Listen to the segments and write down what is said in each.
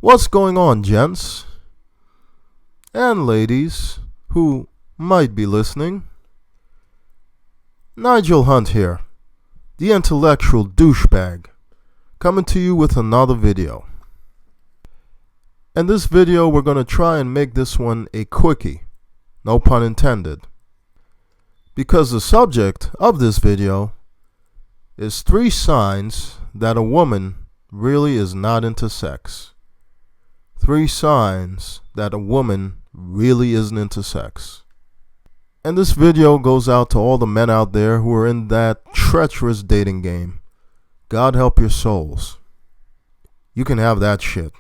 What's going on, gents and ladies who might be listening? Nigel Hunt here, the intellectual douchebag, coming to you with another video. In this video, we're going to try and make this one a quickie, no pun intended, because the subject of this video is 3 signs that a woman really is not into sex. 3 signs that a woman really isn't into sex. And this video goes out to all the men out there who are in that treacherous dating game. God help your souls. You can have that shit.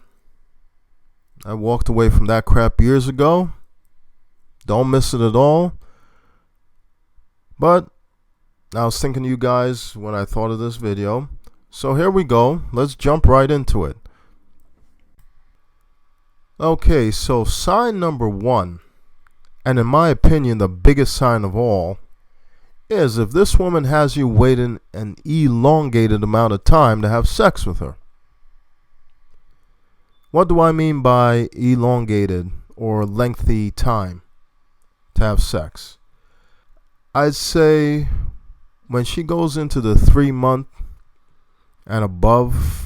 I walked away from that crap years ago. Don't miss it at all. But I was thinking of you guys when I thought of this video. So here we go. Let's jump right into it. Okay, so sign number 1, and in my opinion the biggest sign of all, is if this woman has you waiting an elongated amount of time to have sex with her. What do I mean by elongated or lengthy time to have sex? I'd say when she goes into the 3-month and above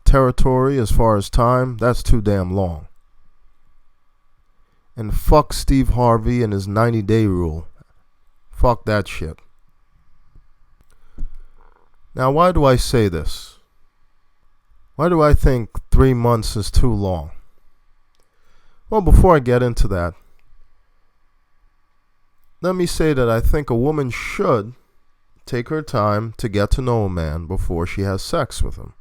territory as far as time, that's too damn long. And fuck Steve Harvey and his 90-day rule. Fuck that shit. Now, why do I say this? Why do I think 3 months is too long? Well, before I get into that, let me say that I think a woman should take her time to get to know a man before she has sex with him.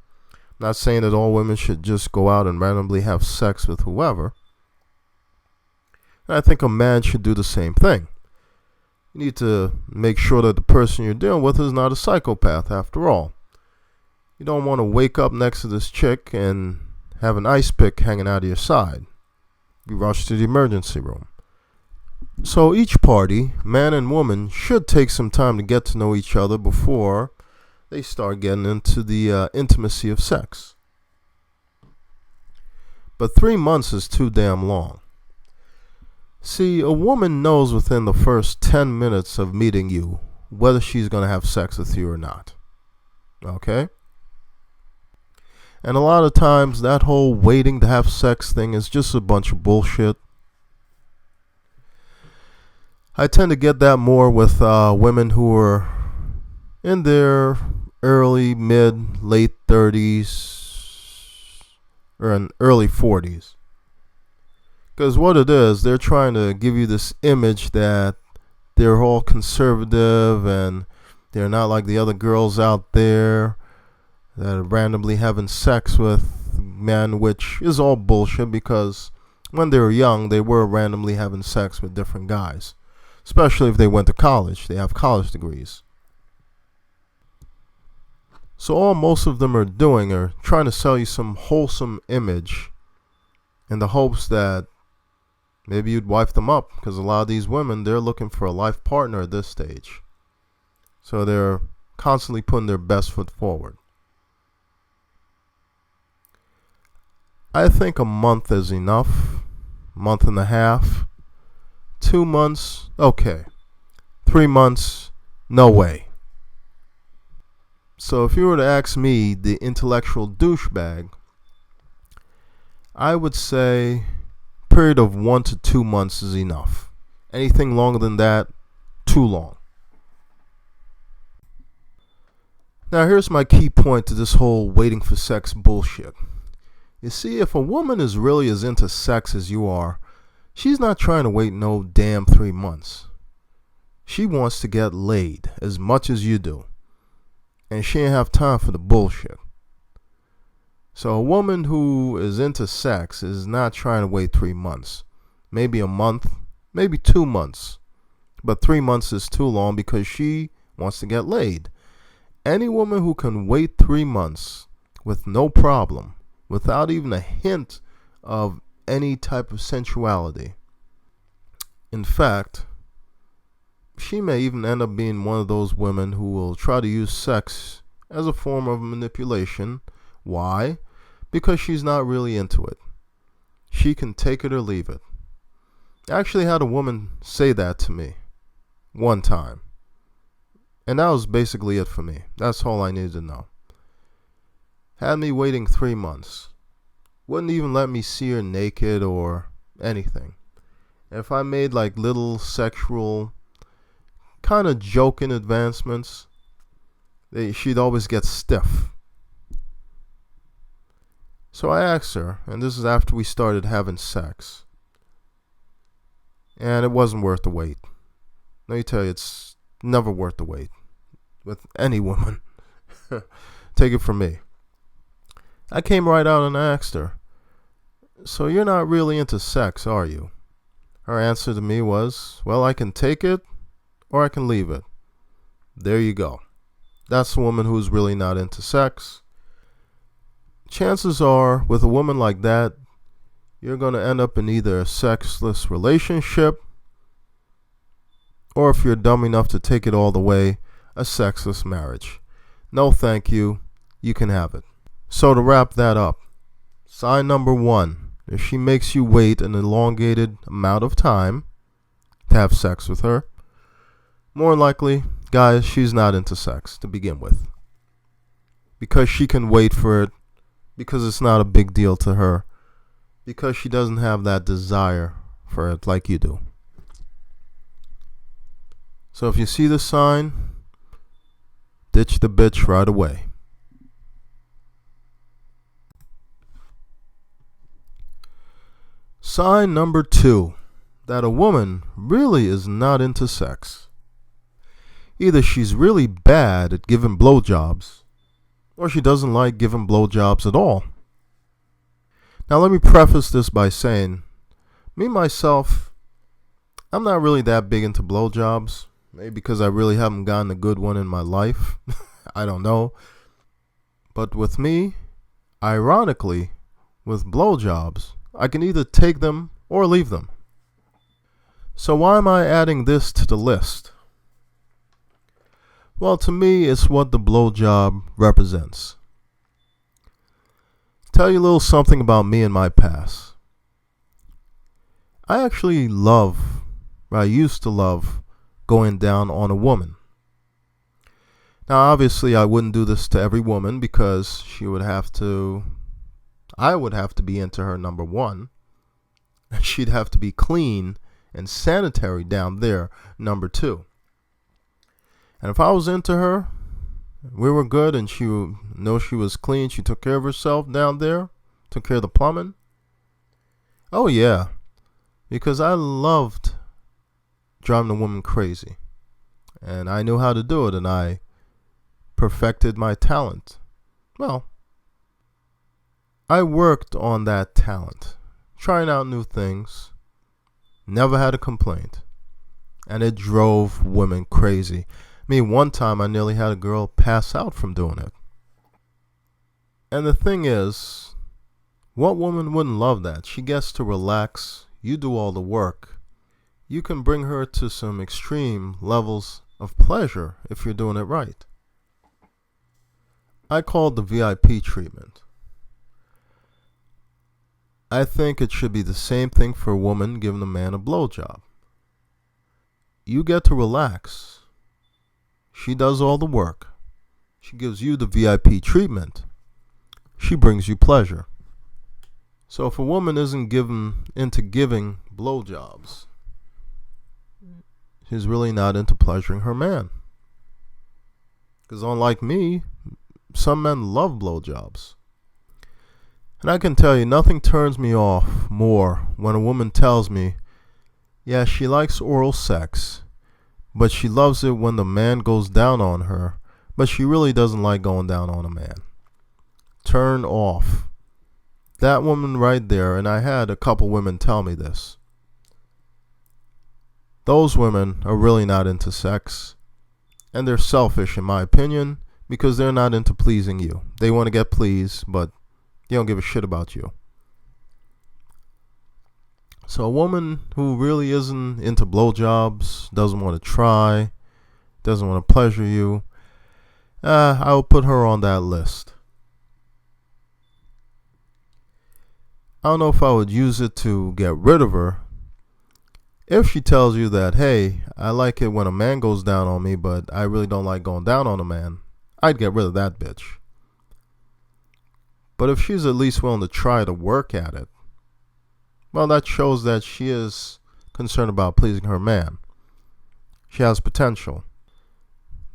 I'm not saying that all women should just go out and randomly have sex with whoever. And I think a man should do the same thing. You need to make sure that the person you're dealing with is not a psychopath after all. You don't want to wake up next to this chick and have an ice pick hanging out of your side. You rush to the emergency room. So each party, man and woman, should take some time to get to know each other before they start getting into the intimacy of sex. But 3 months is too damn long. See, a woman knows within the first 10 minutes of meeting you whether she's going to have sex with you or not. Okay? And a lot of times that whole waiting to have sex thing is just a bunch of bullshit. I tend to get that more with women who are in their early, mid, late 30s or in early 40s. Because what it is, they're trying to give you this image that they're all conservative and they're not like the other girls out there that are randomly having sex with men, which is all bullshit because when they were young, they were randomly having sex with different guys. Especially if they went to college. They have college degrees. So all most of them are doing are trying to sell you some wholesome image in the hopes that maybe you'd wife them up, because a lot of these women, they're looking for a life partner at this stage. So they're constantly putting their best foot forward. I think a month is enough. Month and a half. 2 months, okay. 3 months, no way. So if you were to ask me, the intellectual douchebag, I would say a period of 1 to 2 months is enough. Anything longer than that, too long. Now here's my key point to this whole waiting for sex bullshit. You see, if a woman is really as into sex as you are, she's not trying to wait no damn 3 months. She wants to get laid as much as you do. And she ain't have time for the bullshit. So a woman who is into sex is not trying to wait 3 months. Maybe a month, maybe 2 months. But 3 months is too long because she wants to get laid. Any woman who can wait 3 months with no problem, without even a hint of any type of sensuality. In fact, she may even end up being one of those women who will try to use sex as a form of manipulation. Why? because she's not really into it. She can take it or leave it. I actually had a woman say that to me one time. And that was basically it for me. That's all I needed to know. Had me waiting 3 months. Wouldn't even let me see her naked or anything. If I made like little sexual kind of joking advancements, she'd always get stiff. So I asked her, and this is after we started having sex, and it wasn't worth the wait. Let me tell you, it's never worth the wait with any woman. Take it from me. I came right out and asked her, so you're not really into sex, are you? Her answer to me was, well, I can take it or I can leave it. There you go. That's a woman who's really not into sex. Chances are, with a woman like that, you're going to end up in either a sexless relationship, or if you're dumb enough to take it all the way, a sexless marriage. No thank you. You can have it. So to wrap that up, sign number 1, if she makes you wait an elongated amount of time to have sex with her, more likely, guys, she's not into sex to begin with. Because she can wait for it, because it's not a big deal to her, because she doesn't have that desire for it like you do. So if you see the sign, ditch the bitch right away. Sign number 2, that a woman really is not into sex. Either she's really bad at giving blowjobs, or she doesn't like giving blowjobs at all. Now let me preface this by saying, me myself, I'm not really that big into blowjobs. Maybe because I really haven't gotten a good one in my life. I don't know. But with me, ironically, with blowjobs, I can either take them or leave them. So why am I adding this to the list? Well, to me, it's what the blowjob represents. Tell you a little something about me and my past. I used to love going down on a woman. Now, obviously, I wouldn't do this to every woman because I would have to be into her, number 1. She'd have to be clean and sanitary down there, number 2. And if I was into her, we were good, and she was clean, she took care of herself down there, took care of the plumbing. Oh yeah, because I loved driving a woman crazy, and I knew how to do it, and I perfected my talent. Well, I worked on that talent, trying out new things, never had a complaint, and it drove women crazy. I mean, one time I nearly had a girl pass out from doing it. And the thing is, what woman wouldn't love that? She gets to relax, you do all the work. You can bring her to some extreme levels of pleasure if you're doing it right. I call it the VIP treatment. I think it should be the same thing for a woman giving a man a blowjob. You get to relax. She does all the work. She gives you the VIP treatment. She brings you pleasure. So if a woman isn't into giving blowjobs, she's really not into pleasuring her man. Because unlike me, some men love blowjobs. And I can tell you, nothing turns me off more when a woman tells me, yeah, she likes oral sex, but she loves it when the man goes down on her, but she really doesn't like going down on a man. Turn off. That woman right there, and I had a couple women tell me this. Those women are really not into sex, and they're selfish in my opinion, because they're not into pleasing you. They want to get pleased, but they don't give a shit about you. So a woman who really isn't into blowjobs, doesn't want to try, doesn't want to pleasure you, I will put her on that list. I don't know if I would use it to get rid of her. If she tells you that, hey, I like it when a man goes down on me, but I really don't like going down on a man, I'd get rid of that bitch. But if she's at least willing to try to work at it, well, that shows that she is concerned about pleasing her man. She has potential.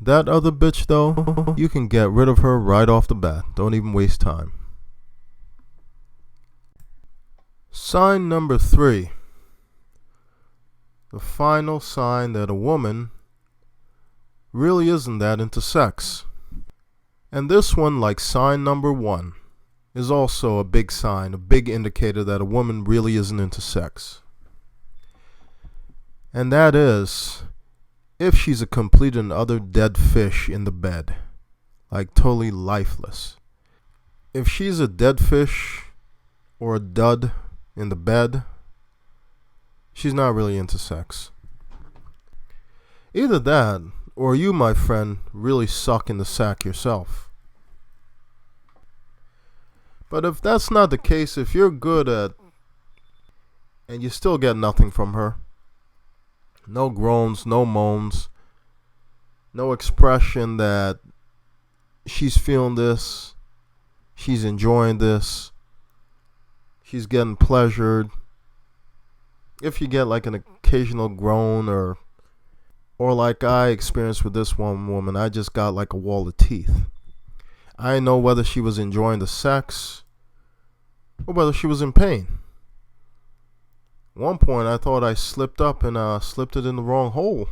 That other bitch, though, you can get rid of her right off the bat. Don't even waste time. Sign number 3. The final sign that a woman really isn't that into sex. And this one, like sign number 1, is also a big sign, a big indicator that a woman really isn't into sex. And that is if she's a complete and utter dead fish in the bed, like totally lifeless. If she's a dead fish or a dud in the bed, she's not really into sex. Either that, or you, my friend, really suck in the sack yourself. But if that's not the case, if you're good at, and you still get nothing from her, no groans, no moans, no expression that she's feeling this, she's enjoying this, she's getting pleasured. If you get like an occasional groan or like I experienced with this one woman, I just got like a wall of teeth. I didn't know whether she was enjoying the sex or whether she was in pain. At one point I thought I slipped up and slipped it in the wrong hole.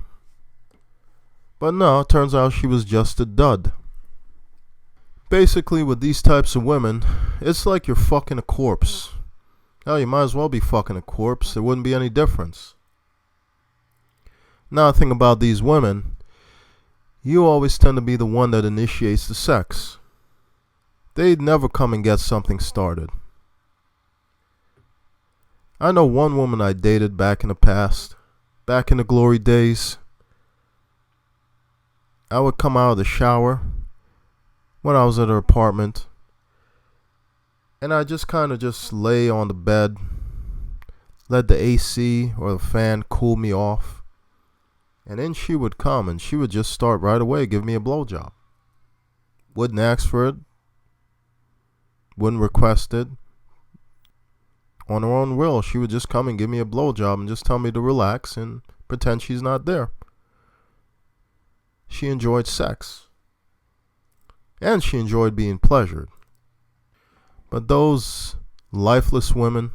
But no, it turns out she was just a dud. Basically, with these types of women, it's like you're fucking a corpse. Hell, you might as well be fucking a corpse. There wouldn't be any difference. Now, the thing about these women, you always tend to be the one that initiates the sex. They'd never come and get something started. I know one woman I dated back in the past, back in the glory days. I would come out of the shower when I was at her apartment, and I just kind of just lay on the bed, let the AC or the fan cool me off, and then she would come and she would just start right away, give me a blowjob. Wouldn't ask for it, wouldn't request it. On her own will, she would just come and give me a blowjob and just tell me to relax and pretend she's not there. She enjoyed sex. And she enjoyed being pleasured. But those lifeless women,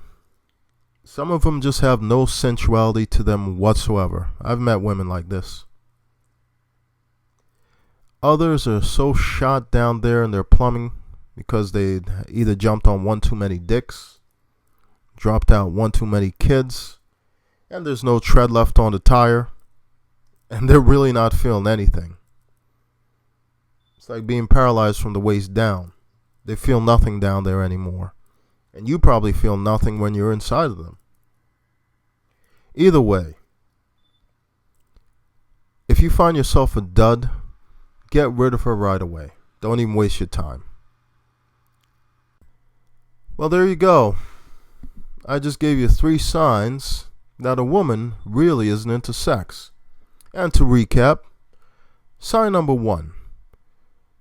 some of them just have no sensuality to them whatsoever. I've met women like this. Others are so shot down there in their plumbing because they either jumped on one too many dicks, dropped out one too many kids, and there's no tread left on the tire, and they're really not feeling anything. It's like being paralyzed from the waist down. They feel nothing down there anymore, and you probably feel nothing when you're inside of them. Either way, if you find yourself a dud, get rid of her right away. Don't even waste your time. Well, there you go. I just gave you 3 signs that a woman really isn't into sex. And to recap, sign number 1,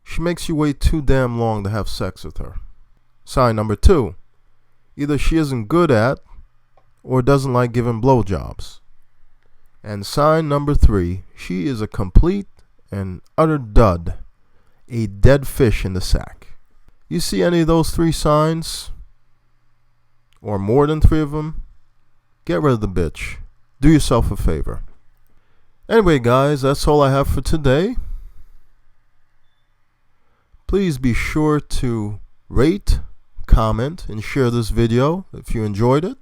she makes you wait too damn long to have sex with her. Sign number 2, either she isn't good at or doesn't like giving blowjobs. And sign number 3, she is a complete and utter dud, a dead fish in the sack. You see any of those 3 signs, or more than 3 of them, get rid of the bitch. Do yourself a favor. Anyway, guys, that's all I have for today. Please be sure to rate, comment, and share this video if you enjoyed it.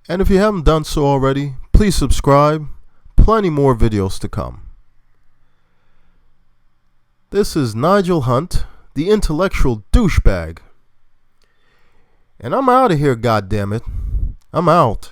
And if you haven't done so already, please subscribe. Plenty more videos to come. This is Nigel Hunt, the intellectual douchebag. And I'm out of here, goddammit. I'm out.